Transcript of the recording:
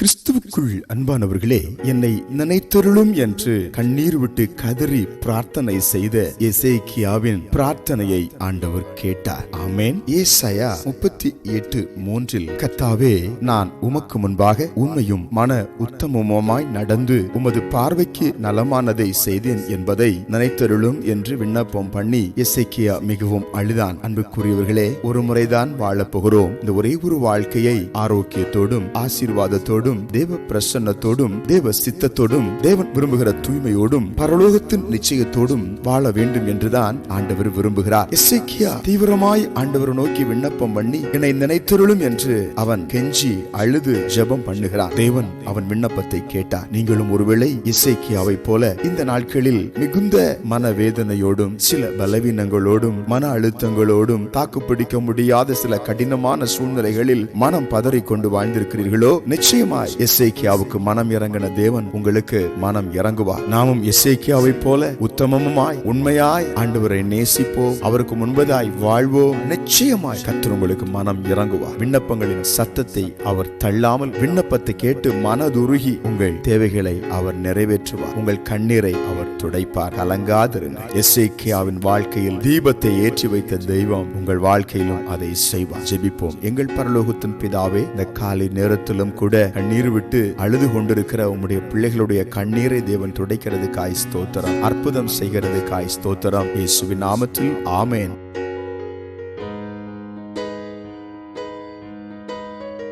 கிறிஸ்துவுக்குள் அன்பானவர்களே, என்னை நினைத்தருளும் என்று கண்ணீர் விட்டு கதறி பிரார்த்தனை செய்த எசேக்கியாவின் பிரார்த்தனையை ஆண்டவர் கேட்டார். ஆமென். ஏசாயா 38:3 கர்த்தாவே, நான் உமக்கு முன்பாக உண்மையும் மன உத்தமமாய் நடந்து உமது பார்வைக்கு நலமானதை செய்தேன் என்பதை நினைத்தருளும் என்று விண்ணப்பம் பண்ணி எசேக்கியா மிகவும் அழுதான். அன்புக்குரியவர்களே, ஒரு முறைதான் வாழப் போகிறோம். இந்த ஒரே ஒரு வாழ்க்கையை ஆரோக்கியத்தோடும் ஆசீர்வாதத்தோடும் தேவ பிரசன்னத்தோடும் தேவ சித்தத்தோடும் தேவன் விரும்புகிற தூய்மையோடும் பரலோகத்தின் நிச்சயத்தோடும் வாழ வேண்டும் என்றுதான் ஆண்டவர் விரும்புகிறார். எசேக்கியா தீவிரமாய் ஆண்டவர் நோக்கி விண்ணப்பம் பண்ணி என்னை நினைத்தருளும் என்று அவன் கெஞ்சி அழுது ஜெபம் பண்ணுகிறான். தேவன் அவன் விண்ணப்பத்தை கேட்டார். நீங்களும் ஒருவேளை எசேக்கியாவை போல இந்த நாட்களில் மிகுந்த மனவேதனையோடும் சில பலவீனங்களோடும் மன அழுத்தங்களோடும் தாக்குப்பிடிக்க முடியாத சில கடினமான சூழ்நிலைகளில் மனம் பதறிக்கொண்டு வாழ்ந்திருக்கிறீர்களோ, நிச்சயமாய் எசேக்கியாவுக்கு மனம் இறங்கின தேவன் உங்களுக்கு மனம் இறங்குவார். நாமும் எசேக்கியாவை போல உத்தமமாய் உண்மையாய் ஆண்டவரை நேசிப்போம், அவருக்கு முன்பதாய் வாழ்வோம். நிச்சயமாய் கர்த்தர் உங்களுக்கு மனம் இறங்குவார். விண்ணப்பங்களின் சத்தத்தை அவர் தள்ளாமல் விண்ணப்பத்தை கேட்டு மனதுருகி உங்கள் தேவைகளை அவர் நிறைவேற்றுவார். உங்கள் கண்ணீரை அவர் துடைப்பார். கலங்காதிருங்கள். எசேக்கியாவின் வாழ்க்கையில் தீபத்தை ஏற்றி வைத்த தெய்வம் உங்கள் வாழ்க்கையிலும் அதை செய்வார். ஜெபிப்போம். எங்கள் பரலோகத்தின் பிதாவே, இந்த காலை நேரத்திலும் கூட கண்ணீர் விட்டு அழுது கொண்டிருக்கிற உம்முடைய பிள்ளைகளுடைய கண்ணீரை தேவன் துடைக்கிறதுக்காய் ஸ்தோத்திரம். அற்புதம் செய்கிறதுக்காய் ஸ்தோத்திரம். இயேசுவின் நாமத்தில் ஆமென்.